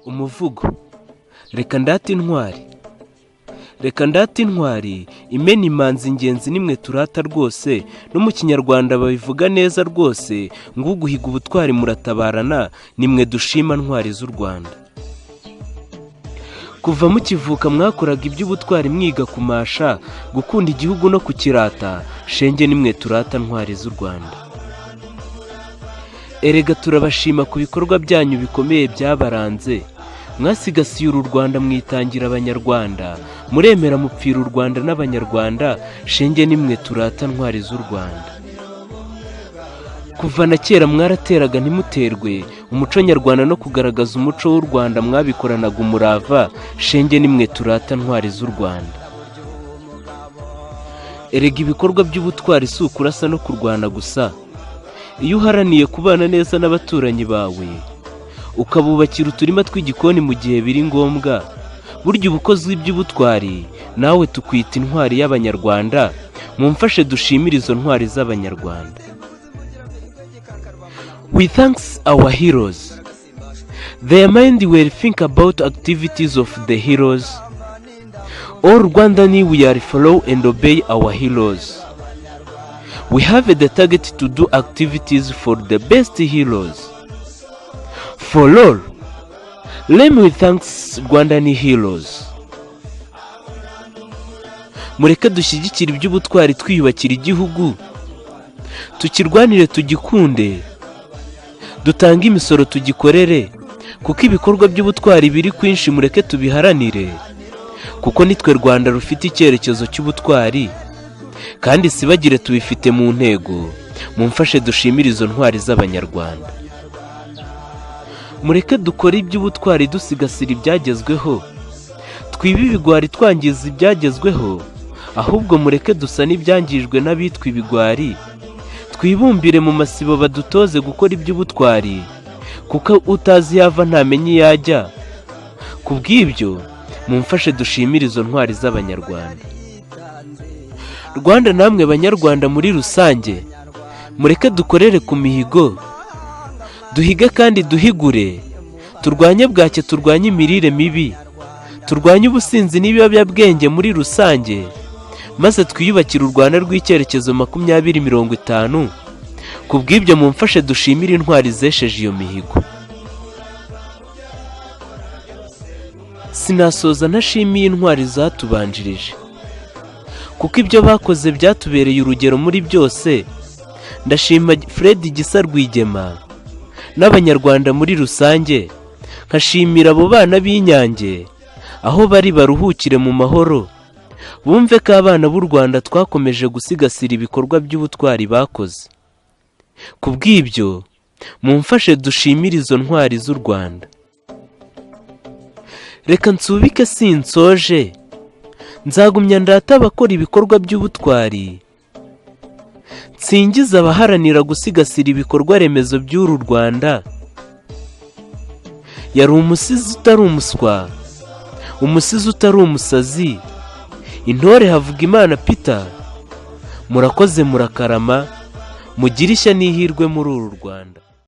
umuvugo. Reka ndate intwari. Reka ndate intwari, imena imanzi ingenzi nimwe turata rwose, no mu kinyarwanda babivuga neza rwose, ngo uguhiga ubutwari muratabarana, nimwe dushima ntwari z'u Rwanda. Kuva mukivuka mwakoraga iby'ubutwari mwiga kumasha, gukunda igihugu no kukirata, shenge nimwe turata ntwari z'u Rwanda. Erega turabashima ku bikorwa byanyu bikomeye byabaranze, mwasigasiye uru Rwanda mwitangira abanyarwanda, muremera mupfira u Rwanda n'abanyarwanda, shenge nimwe turata ntwari z'u Rwanda. Kuva na kera mwarateraga ntimuterwe, umuco nyarwanda no kugaragaza umuco w'u Rwanda mwabikoranaga umurava, shenge nimwe turata ntwari z'u Rwanda. Erega ibikorwa by'ubutwari si ukurasa no kurwana gusa, iyo uharaniye kubana neza n'abaturanyi bawe, ukabubakira uturima tw'igikoni mu gihe biri ngombwa, burya ubukozi bw'iby'ubutwari nawe tukwita intwari y'abanyarwanda, mumfashe dushimire izo ntwari z'abanyarwanda. We thanks our heroes. Their mind will think about activities of the heroes. All Rwandani we are follow and obey our heroes. We have the target to do activities for the best heroes. For all, let me thanks Rwandani heroes. Mureke dushyigikira iby'ubutwari twiyubakira igihugu, tukirwanire tugikunde, dutanga imisoro tugikorere, kuko ibikorwa by'ubutwari biri kwinshi mureke tubiharanire, kuko nitwe Rwanda rufite icyerekezo cy'ubutwari, kandi sibagire tubifite mu ntego, mumfashe dushimire izo ntwari z'abanyarwanda. Mureke dukore iby'ubutwari dusigasira ibyagezweho, twibe ibigwari twangiza ibyagezweho, ahubwo mureke dusa n'ibyangijwe n'abitwa ibigwari, twibumbire mu masibo badutoze gukora iby'ubutwari, kuko utazi yava ntamenye yajya. Kubw'ibyo mumfashe dushimire izo ntwari z'abanyarwanda. Rwanda namwe banyarwanda muri rusange, mureke dukorere ku mihigo, duhige kandi duhigure, turwanye bwacye, turwanye imirire mibi, turwanye ubusinzi n'ibiyobyabwenge muri rusange, maze twiyubakire u Rwanda rw'icyerekezo 2050. Kubw'ibyo mumfashe dushimire intwari zesheje iyo mihigo. Sinasoza ntashimiye intwari zatubanjirije, kuko ibyo bakoze byatubereye urugero muri byose. Ndashima Fred Gisa Rwigema n'abanyarwanda muri rusange, nkashimira abo bana b'Inyange, aho bari baruhukire mu mahoro, bumve ko abana b'u Rwanda twakomeje gusigasira ibikorwa by'ubutwari bakoze. Kubw'ibyo mumfashe dushimire izo ntwari z'u Rwanda. Reka nsubike sinsoje, nzagumya ndata abakora ibikorwa by'ubutwari, nsingiza abaharanira gusigasira ibikorwa remezo by'uru Rwanda. Yari umusizi utari umuswa, umusizi utari umusazi, intore Havugimana Peter. Murakoze murakarama, mugire ishya n'ihirwe muri uru Rwanda.